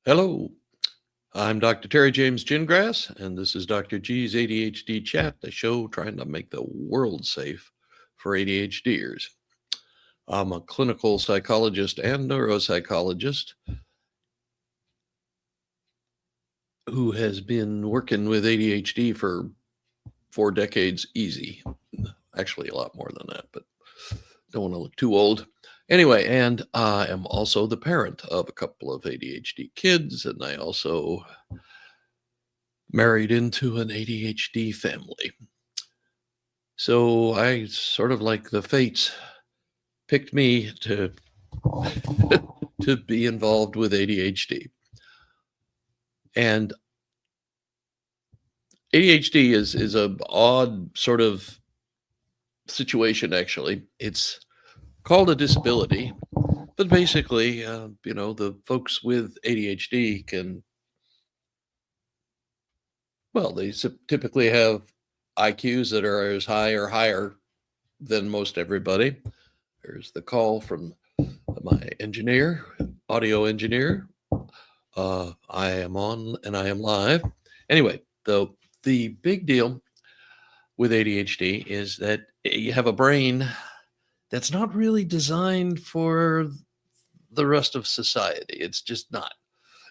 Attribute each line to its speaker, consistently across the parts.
Speaker 1: Hello, I'm Dr. Terry James Gingrass, and this is Dr. G's ADHD Chat, the show trying to make the world safe for ADHDers. I'm a clinical psychologist and neuropsychologist who has been working with ADHD for 4 decades easy. Actually, a lot more than that, but don't want to look too old. Anyway, and I am also the parent of a couple of ADHD kids, and I also married into an ADHD family. So I sort of like the fates picked me to to be involved with ADHD. And ADHD is a odd sort of situation actually. It's called a disability, but basically, the folks with ADHD can, well, they typically have IQs that are as high or higher than most everybody. There's the call from my engineer, audio engineer. I am on and I am live. Anyway, the big deal with ADHD is that you have a brain that's not really designed for the rest of society. It's just not.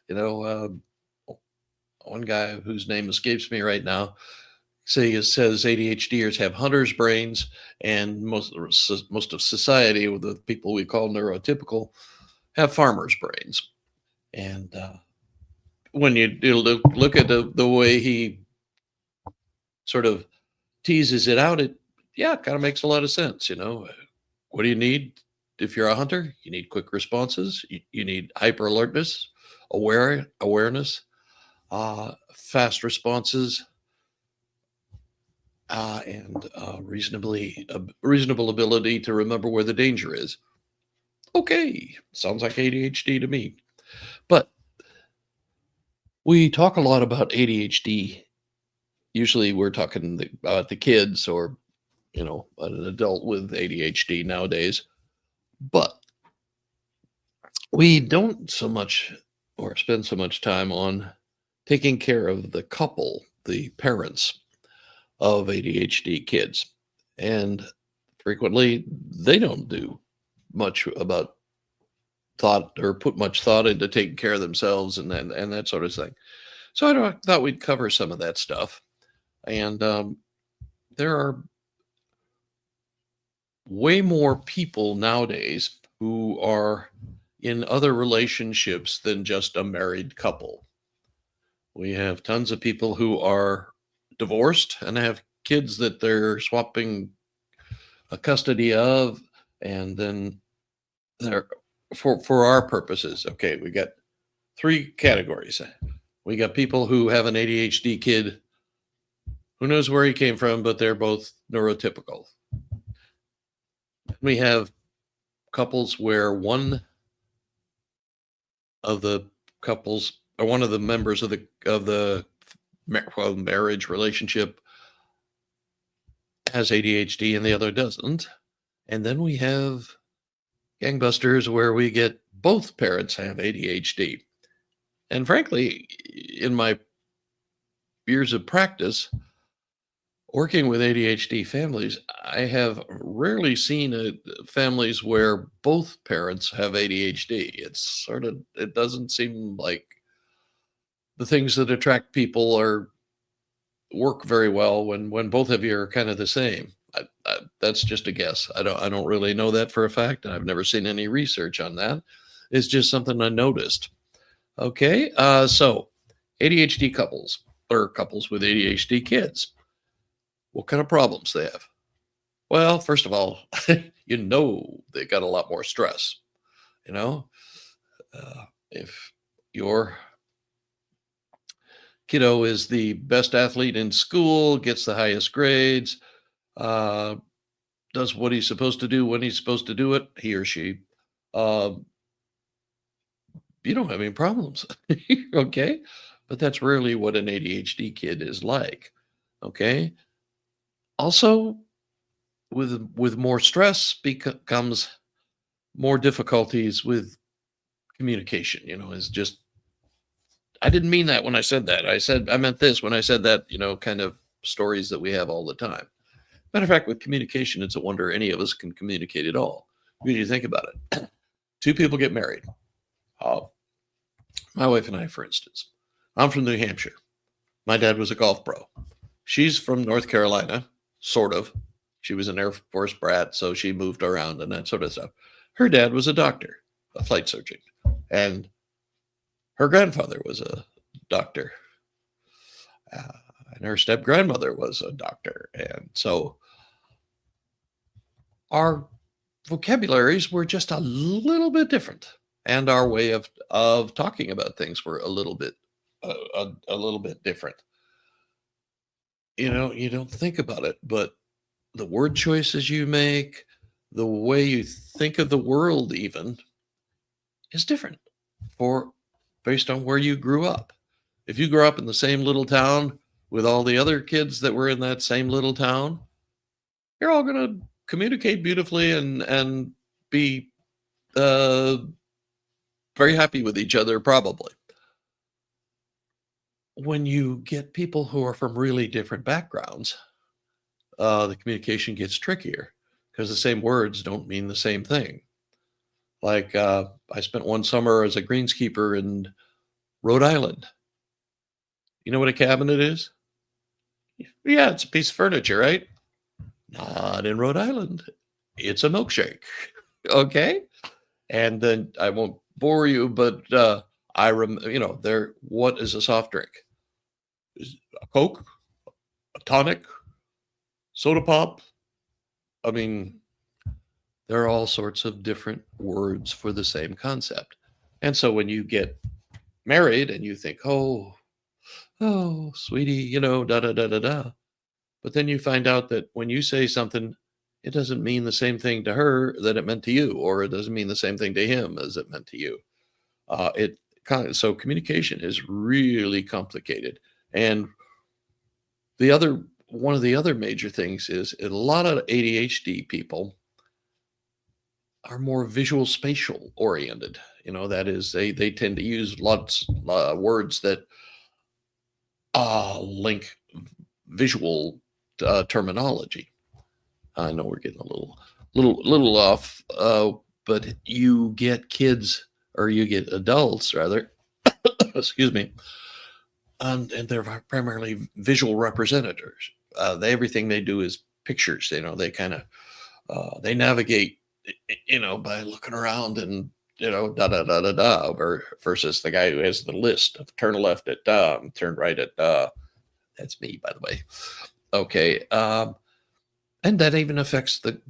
Speaker 1: You know, one guy whose name escapes me right now says ADHDers have hunters' brains, and most of society, with the people we call neurotypical, have farmers' brains. And when you look at the way he sort of teases it out, it kind of makes a lot of sense. What do you need if you're a hunter? You need quick responses. You need hyper alertness, awareness, fast responses, and reasonable ability to remember where the danger is. Okay, sounds like ADHD to me. But we talk a lot about ADHD. Usually we're talking about the kids or, an adult with ADHD nowadays. But we don't so much or spend so much time on taking care of the couple, the parents of ADHD kids. And frequently they don't do much about thought or put much thought into taking care of themselves and that sort of thing. So I thought we'd cover some of that stuff. And there are way more people nowadays who are in other relationships than just a married couple. We have tons of people who are divorced and have kids that they're swapping a custody of, and then they're for our purposes. Okay, we got three categories. We got people who have an ADHD kid who knows where he came from, but they're both neurotypical. We have couples where one of the couples or one of the members of the marriage relationship has ADHD and the other doesn't. And then we have gangbusters where we get both parents have ADHD. And frankly, in my years of practice working with ADHD families, I have rarely seen families where both parents have ADHD. It doesn't seem like the things that attract people work very well when both of you are kind of the same. That's just a guess. I don't really know that for a fact, and I've never seen any research on that. It's just something I noticed. Okay, so ADHD couples or couples with ADHD kids. What kind of problems they have? Well, first of all, they got a lot more stress. If your kiddo is the best athlete in school, gets the highest grades, does what he's supposed to do when he's supposed to do it, he or she, you don't have any problems. Okay, but that's rarely what an ADHD kid is like. Okay, also with more stress becomes more difficulties with communication. Is just I didn't mean that when I said that. I meant this when I said that, kind of stories that we have all the time. Matter of fact, with communication, it's a wonder any of us can communicate at all. When you think about it, two people get married. Uh, my wife and I, for instance, I'm from New Hampshire. My dad was a golf pro. She's from North Carolina, sort of. She was an Air Force brat, so she moved around and that sort of stuff. Her dad was a doctor, a flight surgeon, and her grandfather was a doctor, uh, and her step grandmother was a doctor, and so our vocabularies were just a little bit different, and our way of talking about things were a little bit a little bit different. You don't think about it, but the word choices you make, the way you think of the world, even is different for based on where you grew up. If you grew up in the same little town with all the other kids that were in that same little town, you're all going to communicate beautifully and be uh, very happy with each other, probably. When you get people who are from really different backgrounds, the communication gets trickier because the same words don't mean the same thing. Like I spent one summer as a greenskeeper in Rhode Island. You know what a cabinet is? Yeah, it's a piece of furniture, right? Not in Rhode Island. It's a milkshake. Okay. And then I won't bore you, but there, what is a soft drink? Is a Coke, a tonic, soda pop? I mean, there are all sorts of different words for the same concept. And so when you get married and you think, oh, sweetie, da da da da da. But then you find out that when you say something, it doesn't mean the same thing to her that it meant to you, or it doesn't mean the same thing to him as it meant to you. So communication is really complicated. And the other one of the other major things is a lot of ADHD people are more visual spatial oriented. That is, they tend to use lots words that link visual terminology. I know we're getting a little off, but you get kids, or you get adults rather, excuse me, and they're primarily visual representatives. Everything they do is pictures. They kind of they navigate, by looking around and da da da da da, versus the guy who has the list of turn left at turn right at That's me, by the way. Okay, and that even affects the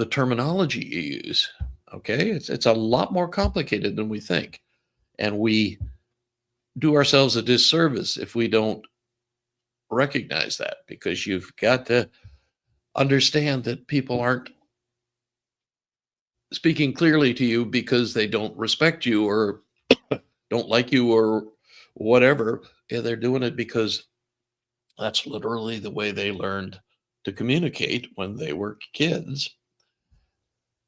Speaker 1: terminology you use. Okay, it's a lot more complicated than we think, and we do ourselves a disservice if we don't recognize that, because you've got to understand that people aren't speaking clearly to you because they don't respect you or don't like you or whatever. Yeah, they're doing it because that's literally the way they learned to communicate when they were kids.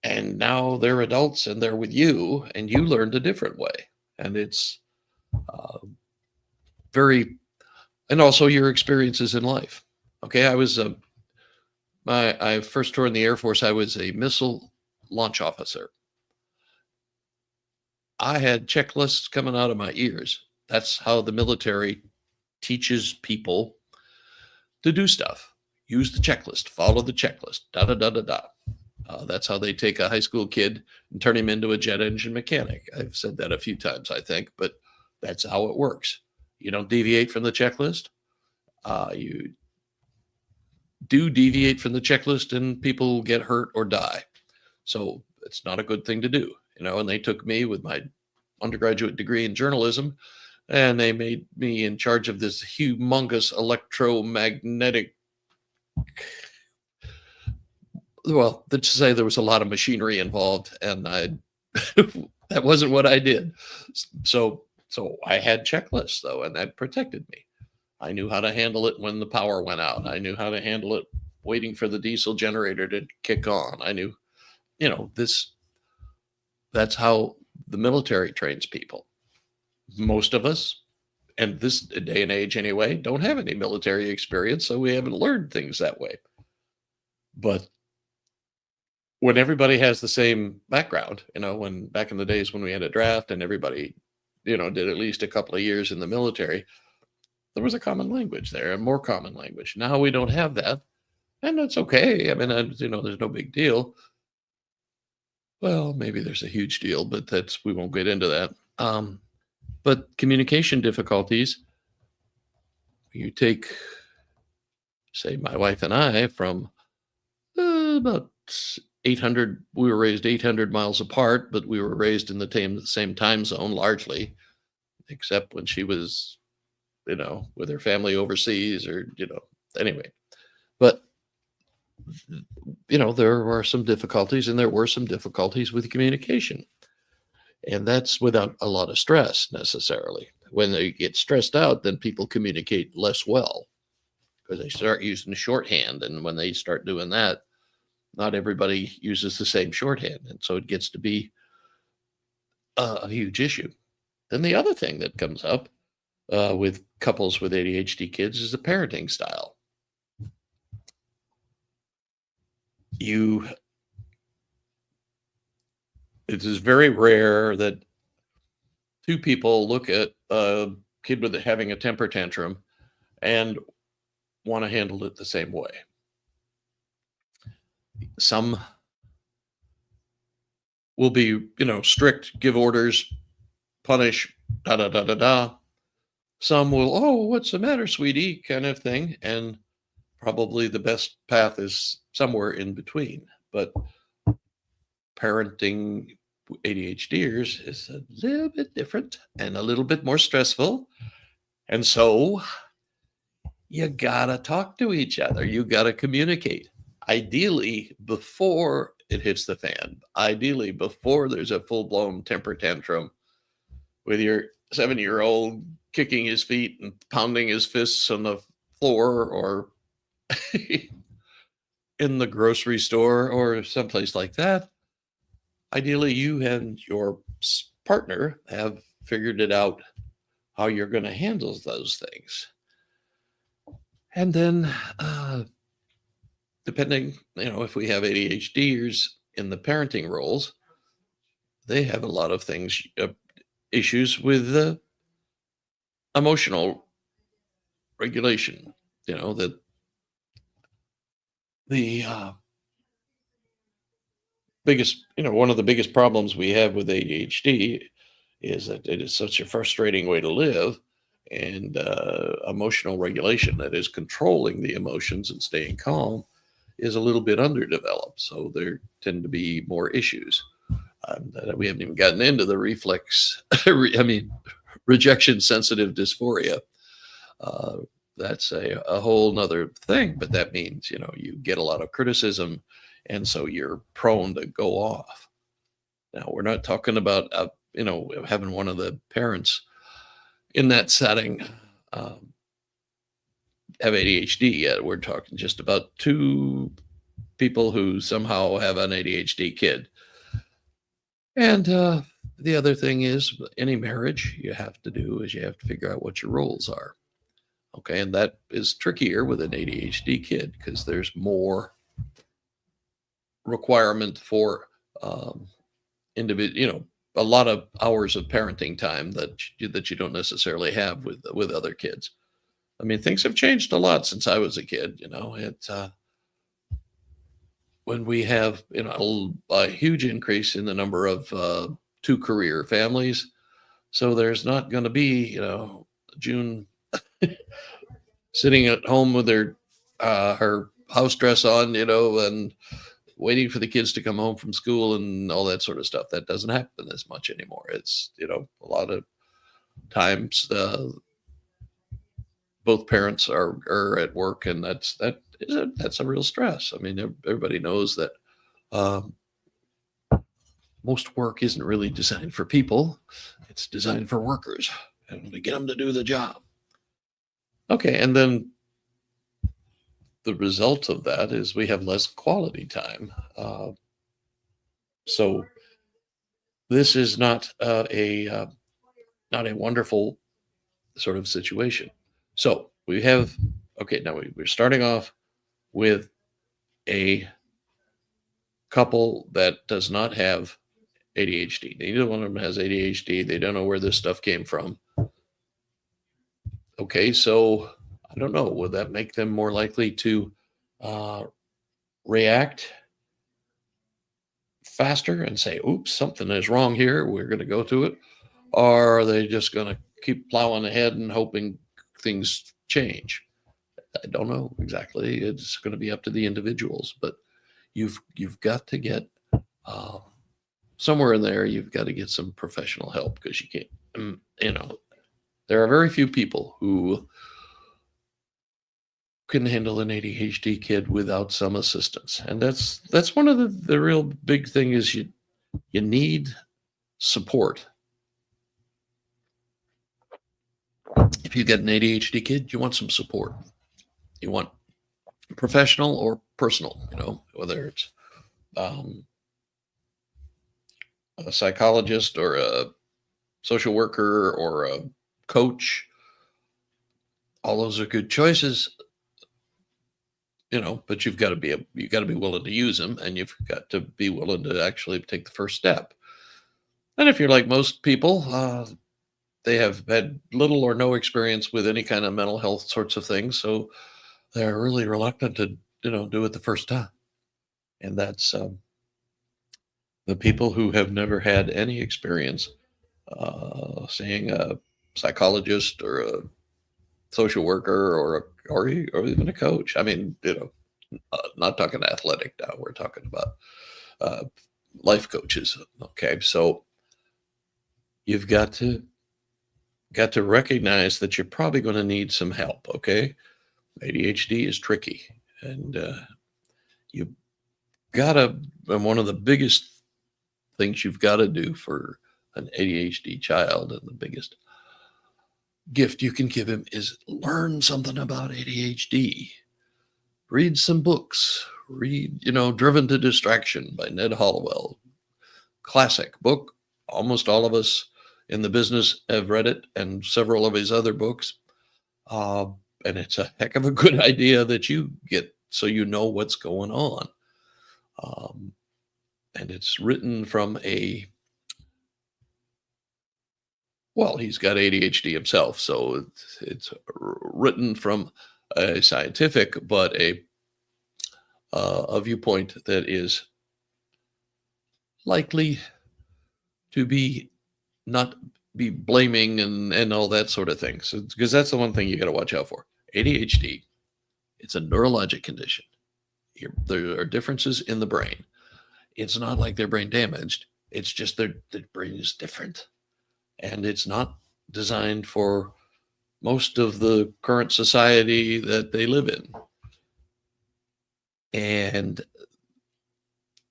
Speaker 1: And now they're adults and they're with you, and you learned a different way. And it's uh, very, and also your experiences in life. Okay, I first joined the Air Force. I was a missile launch officer. I had checklists coming out of my ears. That's how the military teaches people to do stuff. Use the checklist, follow the checklist, da da da da da. That's how they take a high school kid and turn him into a jet engine mechanic. I've said that a few times, I think, but that's how it works. You don't deviate from the checklist. You do deviate from the checklist, and people get hurt or die. So it's not a good thing to do, And they took me with my undergraduate degree in journalism, and they made me in charge of this humongous electromagnetic. Well, to say there was a lot of machinery involved, and that wasn't what I did. So I had checklists though, and that protected me. I knew how to handle it when the power went out. I knew how to handle it waiting for the diesel generator to kick on. I knew, that's how the military trains people. Most of us, and this day and age anyway, don't have any military experience, so we haven't learned things that way. But when everybody has the same background, when back in the days when we had a draft and everybody, did at least a couple of years in the military, there was a common language there, a more common language. Now we don't have that, and that's okay. I mean, there's no big deal. Well, maybe there's a huge deal, but we won't get into that. But communication difficulties, you take, say, my wife and I from about 800, we were raised 800 miles apart, but we were raised in the same time zone largely, except when she was, with her family overseas or, anyway. But, there are some difficulties, and there were some difficulties with communication. And that's without a lot of stress necessarily. When they get stressed out, then people communicate less well because they start using shorthand. And when they start doing that, not everybody uses the same shorthand. And so it gets to be a huge issue. Then the other thing that comes up with couples with ADHD kids is the parenting style. It is very rare that two people look at a kid with having a temper tantrum and want to handle it the same way. Some will be, strict, give orders, punish, da da da da da. Some will, oh, what's the matter, sweetie, kind of thing. And probably the best path is somewhere in between. But parenting ADHDers is a little bit different and a little bit more stressful. And so you gotta talk to each other. You gotta communicate. Ideally, before it hits the fan. Ideally, before there's a full-blown temper tantrum with your 7-year-old kicking his feet and pounding his fists on the floor or in the grocery store or someplace like that. Ideally, you and your partner have figured it out how you're going to handle those things. And then, depending, if we have ADHDers in the parenting roles, they have a lot of things, issues with emotional regulation. That the biggest, one of the biggest problems we have with ADHD is that it is such a frustrating way to live, and emotional regulation, that is controlling the emotions and staying calm, is a little bit underdeveloped. So there tend to be more issues. We haven't even gotten into the reflex, rejection sensitive dysphoria. That's a whole nother thing, but that means, you get a lot of criticism, and so you're prone to go off. Now, we're not talking about, having one of the parents in that setting have ADHD yet. We're talking just about two people who somehow have an ADHD kid. And the other thing is, any marriage you have to do is you have to figure out what your roles are. Okay, and that is trickier with an ADHD kid because there's more requirement for individual, a lot of hours of parenting time that you don't necessarily have with other kids. I mean, things have changed a lot since I was a kid. When we have a huge increase in the number of two-career families, so there's not going to be June sitting at home with her house dress on, and waiting for the kids to come home from school and all that sort of stuff. That doesn't happen as much anymore. It's a lot of times both parents are at work, and that's a real stress. I mean, everybody knows that most work isn't really designed for people. It's designed for workers and to get them to do the job. Okay, and then the result of that is we have less quality time. So this is not a wonderful sort of situation. So we have, okay, now we're starting off with a couple that does not have ADHD. Neither one of them has ADHD. They don't know where this stuff came from. Okay, so I don't know. Would that make them more likely to uh, react faster and say, oops, something is wrong here. We're going to go to it? Or are they just going to keep plowing ahead and hoping things change? I don't know exactly. It's going to be up to the individuals, but you've got to get uh, somewhere in there. You've got to get some professional help because you can't. You know, there are very few people who can handle an ADHD kid without some assistance, and that's one of the real big thing is you need support. If you get an ADHD kid, you want some support. You want professional or personal, whether it's um, a psychologist or a social worker or a coach. All those are good choices, but you got to be willing to use them, and you've got to be willing to actually take the first step. And if you're like most people, they have had little or no experience with any kind of mental health sorts of things, so they're really reluctant to do it the first time. And that's the people who have never had any experience seeing a psychologist or a social worker or even a coach. I mean, not talking athletic now. We're talking about uh, life coaches. Okay, so you've got to recognize that you're probably going to need some help. Okay, ADHD is tricky, and you gotta. And one of the biggest things you've got to do for an ADHD child, and the biggest gift you can give him, is learn something about ADHD. Read some books. Read, Driven to Distraction by Ned Hollowell. Classic book. Almost all of us in the business have read it, and several of his other books. Uh, and it's a heck of a good idea that you get so you know what's going on. And it's written from he's got ADHD himself, so it's written from a scientific, but a viewpoint that is likely to be not be blaming and all that sort of thing. So, because that's the one thing you got to watch out for. ADHD, it's a neurologic condition. There are differences in the brain. It's not like their brain damaged. It's just their brain is different. And it's not designed for most of the current society that they live in. And,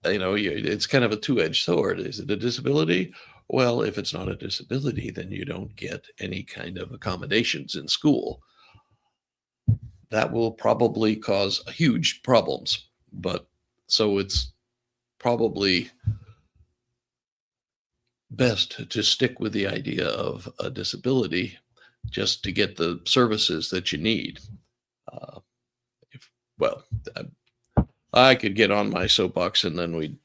Speaker 1: it's kind of a two-edged sword. Is it a disability? Well, if it's not a disability, then you don't get any kind of accommodations in school. That will probably cause huge problems. But so it's probably best to stick with the idea of a disability just to get the services that you need. I could get on my soapbox and then we'd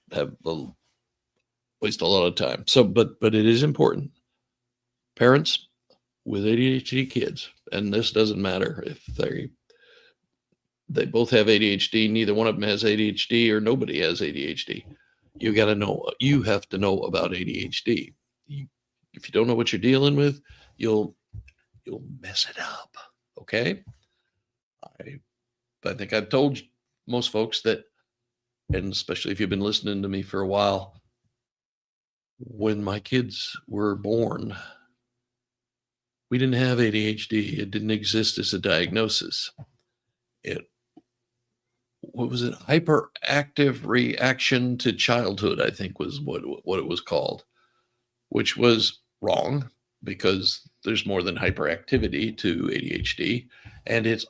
Speaker 1: waste a lot of time. So, but it is important. Parents with ADHD kids, and this doesn't matter if they both have ADHD, neither one of them has ADHD, or nobody has ADHD. You have to know about ADHD. If you don't know what you're dealing with, you'll mess it up. Okay. I think I've told most folks that, and especially if you've been listening to me for a while, when my kids were born, we didn't have ADHD. It didn't exist as a diagnosis. What was it? Hyperactive reaction to childhood, I think was what it was called, which was wrong because there's more than hyperactivity to ADHD. And it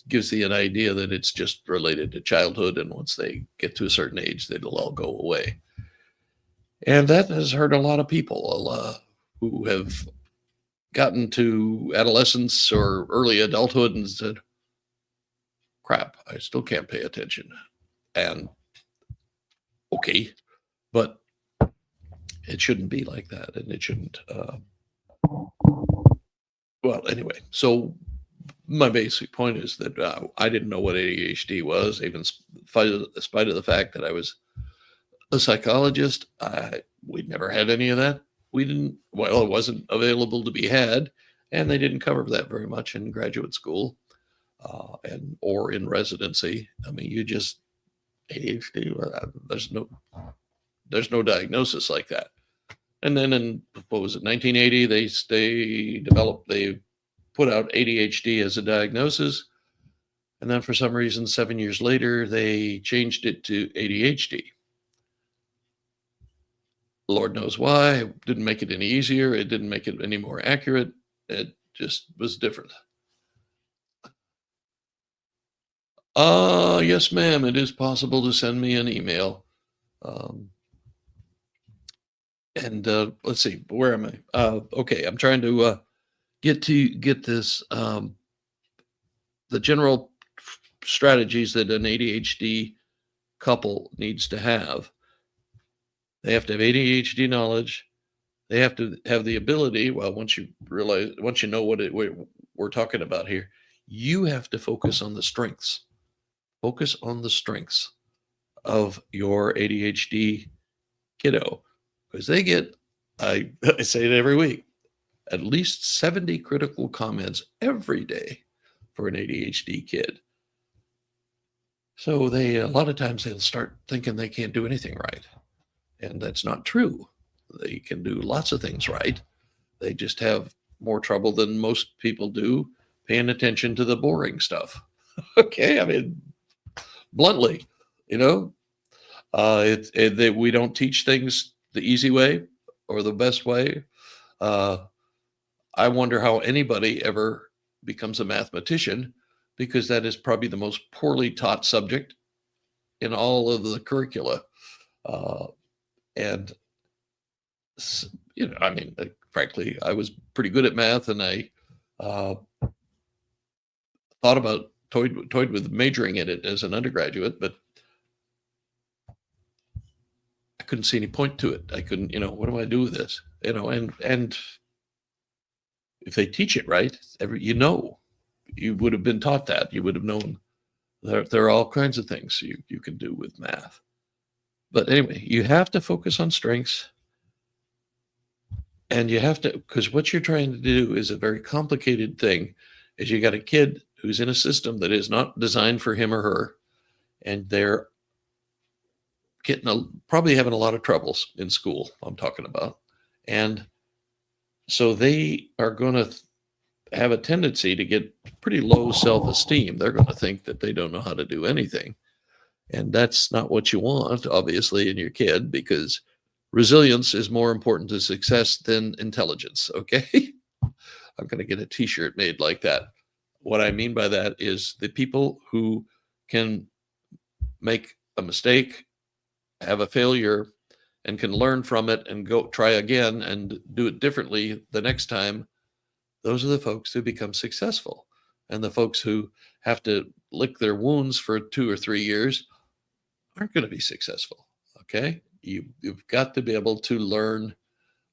Speaker 1: gives you an idea that it's just related to childhood. And once they get to a certain age, it'll all go away. And that has hurt a lot of people who have gotten to adolescence or early adulthood and said, crap, I still can't pay attention. And okay, but it shouldn't be like that. And it shouldn't, well, anyway, so my basic point is that I didn't know what ADHD was, even in spite of the fact that I was a psychologist. We never had any of that. We didn't, well, it wasn't available to be had, and they didn't cover that very much in graduate school or in residency. I mean, you just ADHD. There's no diagnosis like that. And then in what was it, 1980, they put out ADHD as a diagnosis, and then for some reason, 7 years later, they changed it to ADHD. Lord knows why. It didn't make it any easier. It didn't make it any more accurate. It just was different. Yes, ma'am. It is possible to send me an email. Um, and let's see, where am I? Okay, I'm trying to get this the general strategies that an ADHD couple needs to have. They have to have ADHD knowledge. They have to have the ability. Well, once you know what we're talking about here, you have to focus on the strengths. Focus on the strengths of your ADHD kiddo, because they get, I say it every week, at least 70 critical comments every day for an ADHD kid. So a lot of times they'll start thinking they can't do anything right. And that's not true. They can do lots of things right. They just have more trouble than most people do paying attention to the boring stuff. Okay. I mean, bluntly, you know, we don't teach things the easy way or the best way. I wonder how anybody ever becomes a mathematician, because that is probably the most poorly taught subject in all of the curricula. And, I mean, frankly, I was pretty good at math, and I thought about toyed with majoring in it as an undergraduate, but I couldn't see any point to it. I couldn't, what do I do with this? And if they teach it right, you would have been taught that. You would have known there are all kinds of things you can do with math. But anyway, you have to focus on strengths, and you have to, because what you're trying to do is a very complicated thing. Is you got a kid who's in a system that is not designed for him or her, and they're probably having a lot of troubles in school. I'm talking about, and so they are going to have a tendency to get pretty low self-esteem. They're going to think that they don't know how to do anything. And that's not what you want, obviously, in your kid, because resilience is more important to success than intelligence. Okay. I'm going to get a t-shirt made like that. What I mean by that is the people who can make a mistake, have a failure, and can learn from it and go try again and do it differently the next time. Those are the folks who become successful. And the folks who have to lick their wounds for 2 or 3 years aren't going to be successful. Okay. You've got to be able to learn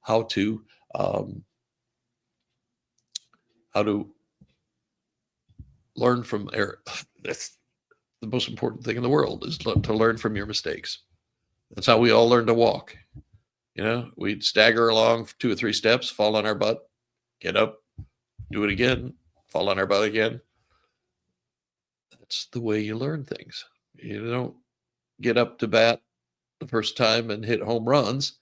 Speaker 1: how to learn from error. That's the most important thing in the world, is to learn from your mistakes. That's how we all learn to walk. We'd stagger along 2 or 3 steps, fall on our butt, get up, do it again, fall on our butt again. That's the way you learn things. You don't get up to bat the first time and hit home runs.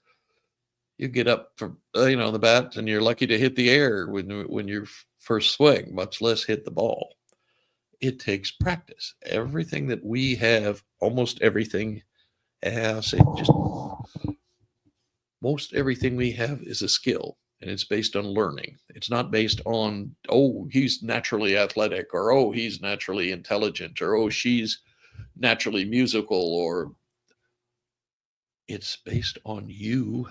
Speaker 1: You get up from the bat, and you're lucky to hit the air when you first swing, much less hit the ball. It takes practice. Everything that we have, almost everything, most everything we have is a skill, and it's based on learning. It's not based on, oh, he's naturally athletic, or, oh, he's naturally intelligent, or, oh, she's naturally musical, or it's based on you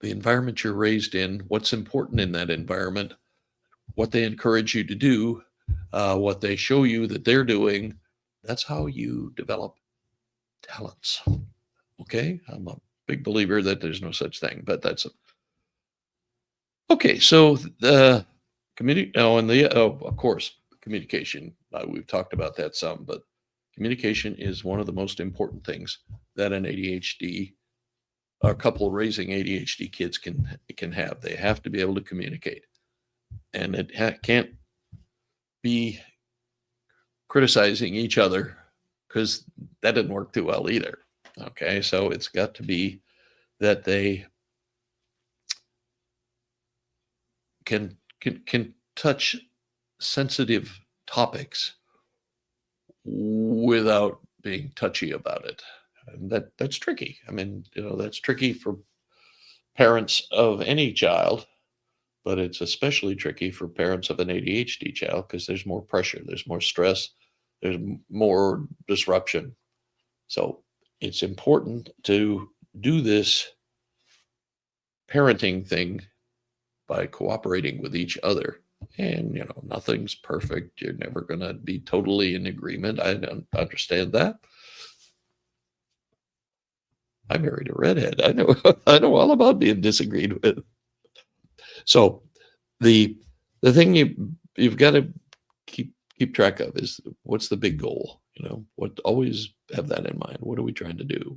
Speaker 1: the environment you're raised in, what's important in that environment, what they encourage you to do, what they show you that they're doing. That's how you develop talents. Okay, I'm a big believer that there's no such thing, but that's okay. So the community, oh, and the of course communication. We've talked about that some, but communication is one of the most important things that an ADHD, a couple raising ADHD kids can have. They have to be able to communicate, and it can't be criticizing each other because that didn't work too well either. Okay, so it's got to be that they can touch sensitive topics without being touchy about it. And that's tricky. I mean, that's tricky for parents of any child, but it's especially tricky for parents of an ADHD child because there's more pressure, there's more stress, there's more disruption. So it's important to do this parenting thing by cooperating with each other. And, nothing's perfect. You're never going to be totally in agreement. I don't understand that. I married a redhead. I know, I know all about being disagreed with. So the thing you've got to keep track of is what's the big goal. What always have that in mind. What are we trying to do?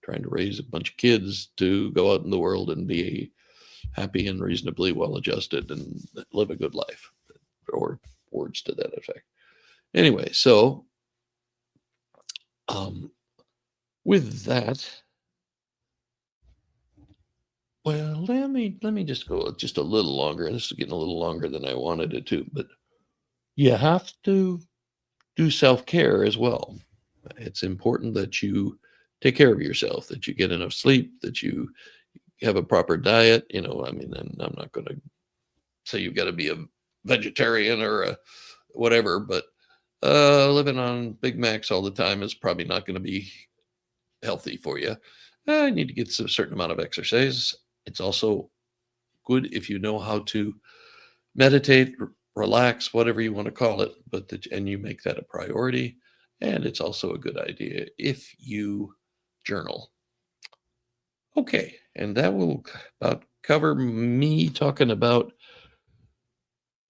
Speaker 1: Trying to raise a bunch of kids to go out in the world and be happy and reasonably well adjusted and live a good life, or words to that effect. Anyway, so with that, well, let me just go just a little longer. This is getting a little longer than I wanted it to, but you have to do self-care as well. It's important that you take care of yourself, that you get enough sleep, that you have a proper diet. I mean, and I'm not going to say you've got to be a vegetarian or a whatever, but living on Big Macs all the time is probably not going to be healthy for you. You need to get a certain amount of exercise. It's also good if you know how to meditate, relax, whatever you want to call it, and you make that a priority. And it's also a good idea if you journal. Okay, and that will about cover me talking about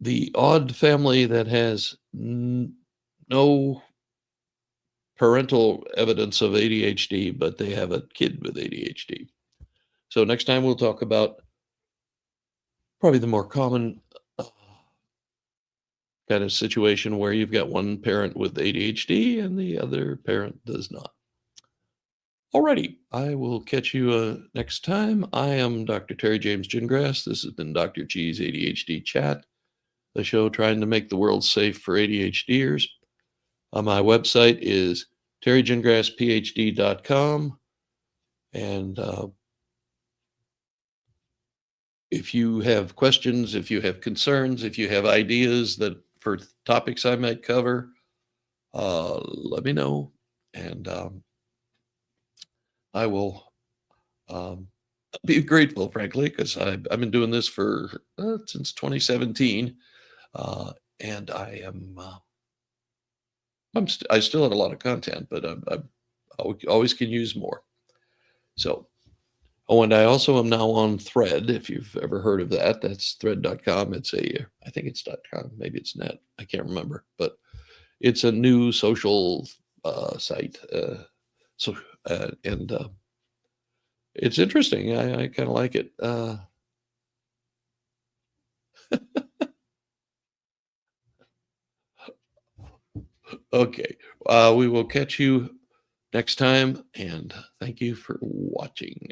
Speaker 1: the odd family that has no parental evidence of ADHD, but they have a kid with ADHD. So next time we'll talk about probably the more common kind of situation where you've got one parent with ADHD and the other parent does not. Alrighty, I will catch you next time. I am Dr. Terry James Gingrass. This has been Dr. G's ADHD Chat, the show trying to make the world safe for ADHDers. My website is terrygingrassphd.com. And if you have questions, if you have concerns, if you have ideas that for topics I might cover, let me know. And I will be grateful, frankly, because I've been doing this for since 2017. And I am... I still have a lot of content, but I always can use more. So, and I also am now on Thread. If you've ever heard of that, that's thread.com. I think it's .com, maybe it's net. I can't remember, but it's a new social site. And it's interesting. I kind of like it. Okay. We will catch you next time, and thank you for watching.